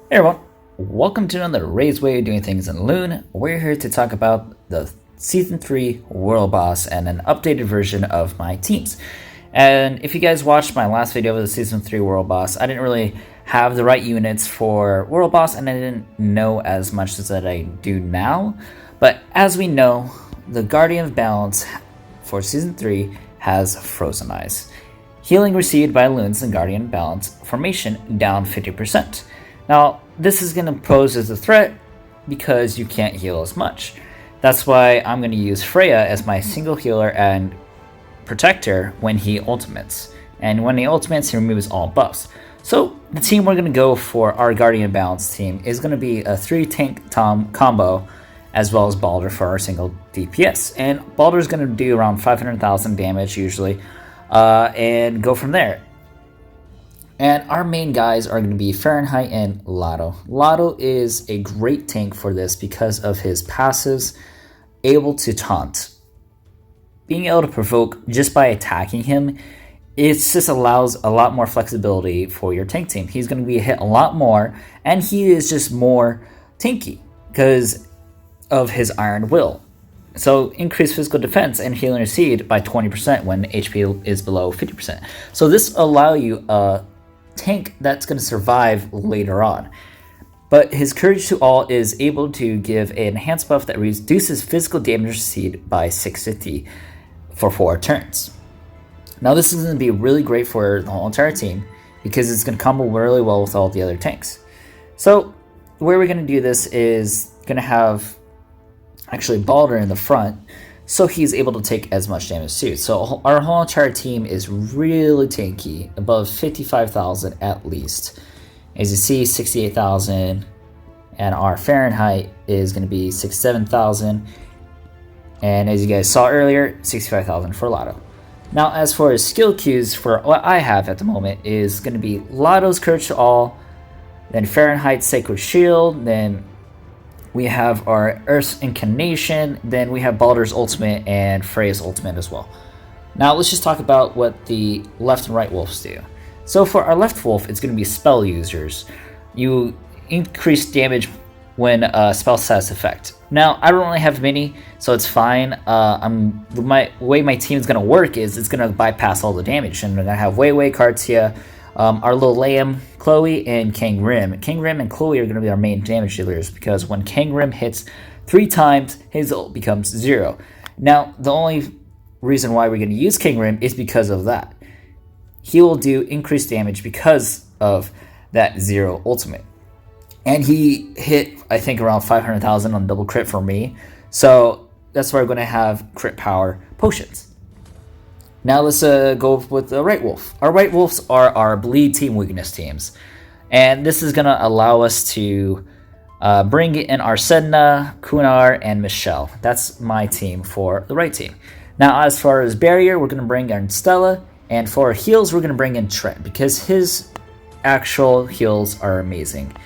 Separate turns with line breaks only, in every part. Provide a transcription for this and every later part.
Hey everyone, welcome to another Ray's Way of Doing Things in Elune. We're here to talk about the Season 3 World Boss and an updated version of my teams. And if you guys watched my last video of the Season 3 World Boss, I didn't really have the right units for World Boss and I didn't know as much as that I do now. But as we know, the Guardian of Balance for Season 3 has Frozen Eyes. Healing received by elunes in Guardian Balance formation down 50%. Now, this is going to pose as a threat because you can't heal as much. That's why I'm going to use Freya as my single healer and protector when he ultimates. And when he ultimates, he removes all buffs. So, the team we're going to go for our Guardian Balance team is going to be a 3-tank combo as well as Baldur for our single DPS. And Baldur's going to do around 500,000 damage usually and go from there. And our main guys are going to be Fahrenheit and Lotto. Lotto is a great tank for this because of his passives, able to taunt. Being able to provoke just by attacking him, it just allows a lot more flexibility for your tank team. He's going to be hit a lot more, and he is just more tanky because of his Iron Will. So increase physical defense and healing received by 20% when HP is below 50%. So this allow you a tank that's going to survive later on. But his Courage to All is able to give an enhanced buff that reduces physical damage received by 650 for 4 turns. Now this is going to be really great for the whole entire team because it's going to combo really well with all the other tanks. So where we're going to do this is going to have actually Baldur in the front, so he's able to take as much damage too. So our whole entire team is really tanky, above 55,000 at least. As you see, 68,000, and our Fahrenheit is going to be 67,000. And as you guys saw earlier, 65,000 for Lotto. Now as for his skill queues for what I have at the moment is going to be Lotto's Courage to All, then Fahrenheit's Sacred Shield, then we have our Earth's Incarnation, then we have Baldur's Ultimate and Freya's Ultimate as well. Now let's just talk about what the left and right wolves do. So for our left wolf, it's going to be spell users. You increase damage when a spell has effect. Now I don't really have many, so it's fine. The way my team is going to work is it's going to bypass all the damage, and we're going to have Wei, Kartia, our little lamb, Chloe, and Kang Rim. Kang Rim and Chloe are going to be our main damage dealers because when Kang Rim hits 3 times, his ult becomes 0. Now, the only reason why we're going to use Kang Rim is because of that. He will do increased damage because of that 0 ultimate. And he hit, I think, around 500,000 on double crit for me. So that's why we're going to have crit power potions. Now let's go with the right wolf. Our right wolves are our bleed team weakness teams. And this is going to allow us to bring in our Sedna, Kunar, and Michelle. That's my team for the right team. Now as far as barrier, we're going to bring in Stella. And for heals, we're going to bring in Trent because his actual heals are amazing.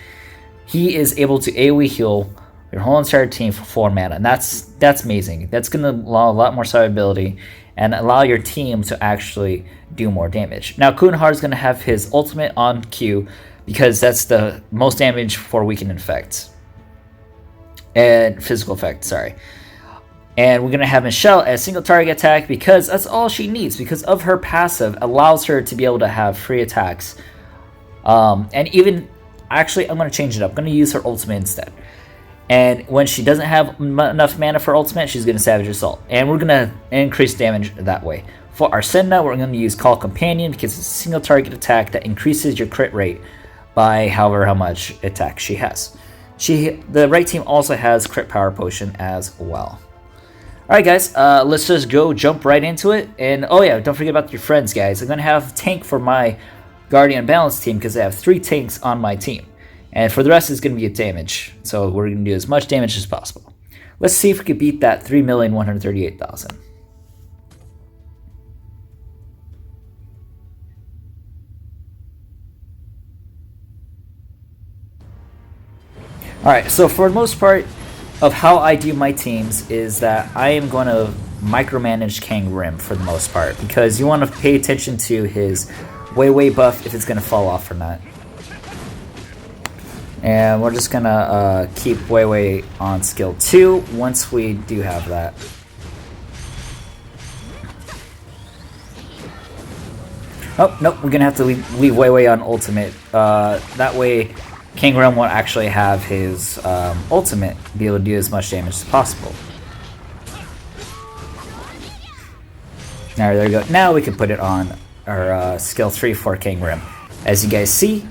He is able to AoE heal your whole entire team for 4 mana. And that's amazing. That's going to allow a lot more survivability and allow your team to actually do more damage. Now, Kunhar is going to have his ultimate on Q because that's the most damage for weakened effects. And physical effect, sorry. And we're going to have Michelle as single target attack because that's all she needs because of her passive allows her to be able to have free attacks. And even, actually, I'm going to change it up. I'm going to use her ultimate instead. And when she doesn't have enough mana for ultimate, she's going to Savage Assault. And we're going to increase damage that way. For our Senna, we're going to use Call Companion because it's a single target attack that increases your crit rate by how much attack she has. The right team also has crit power potion as well. Alright guys, let's just jump right into it. And oh yeah, don't forget about your friends guys. I'm going to have tank for my Guardian Balance team because I have 3 tanks on my team. And for the rest, it's going to be a damage. So we're going to do as much damage as possible. Let's see if we can beat that 3,138,000. Alright, so for the most part of how I do my teams is that I am going to micromanage Kang Rim for the most part. Because you want to pay attention to his way buff if it's going to fall off or not. And we're just gonna keep Wei on skill 2 once we do have that. Oh, nope, we're gonna have to leave Wei on ultimate. That way King Rim won't actually have his ultimate be able to do as much damage as possible. Alright, there we go. Now we can put it on our skill 3 for King Rim. As you guys see,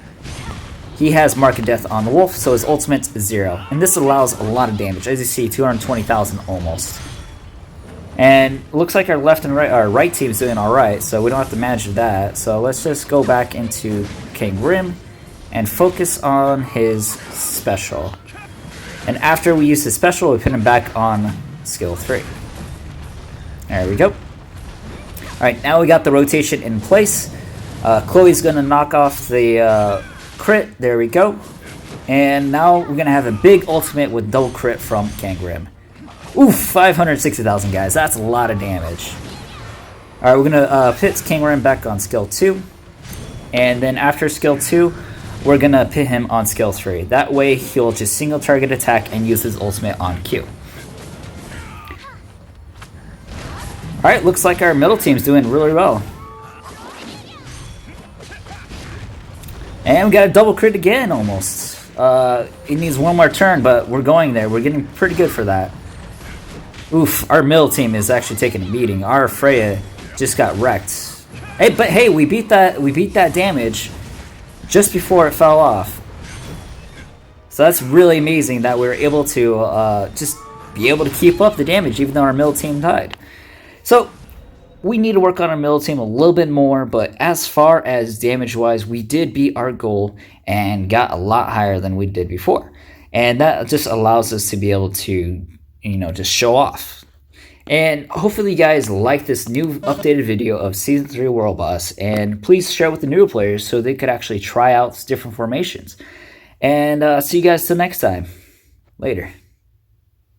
he has Mark of Death on the Wolf, so his ultimate's 0. And this allows a lot of damage. As you see, 220,000 almost. And looks like our left and right, our right team's doing alright, so we don't have to manage that. So let's just go back into King Rim and focus on his special. And after we use his special, we put him back on skill 3. There we go. Alright, now we got the rotation in place. Chloe's gonna knock off the crit. There we go. And now we're gonna have a big ultimate with double crit from King Rim. Oof, 560,000 guys. That's a lot of damage. Alright, we're gonna pit King Rim back on skill 2. And then after skill 2, we're gonna pit him on skill 3. That way he'll just single target attack and use his ultimate on Q. Alright, looks like our middle team's doing really well. And we got a double crit again, almost. It needs one more turn, but we're going there. We're getting pretty good for that. Oof, our middle team is actually taking a beating. Our Freya just got wrecked. Hey, but hey, we beat that damage just before it fell off. So that's really amazing that we were able to just be able to keep up the damage even though our middle team died. So we need to work on our middle team a little bit more, but as far as damage-wise, we did beat our goal and got a lot higher than we did before. And that just allows us to be able to, just show off. And hopefully you guys like this new updated video of Season 3 World Boss, and please share with the newer players so they could actually try out different formations. And see you guys till next time. Later.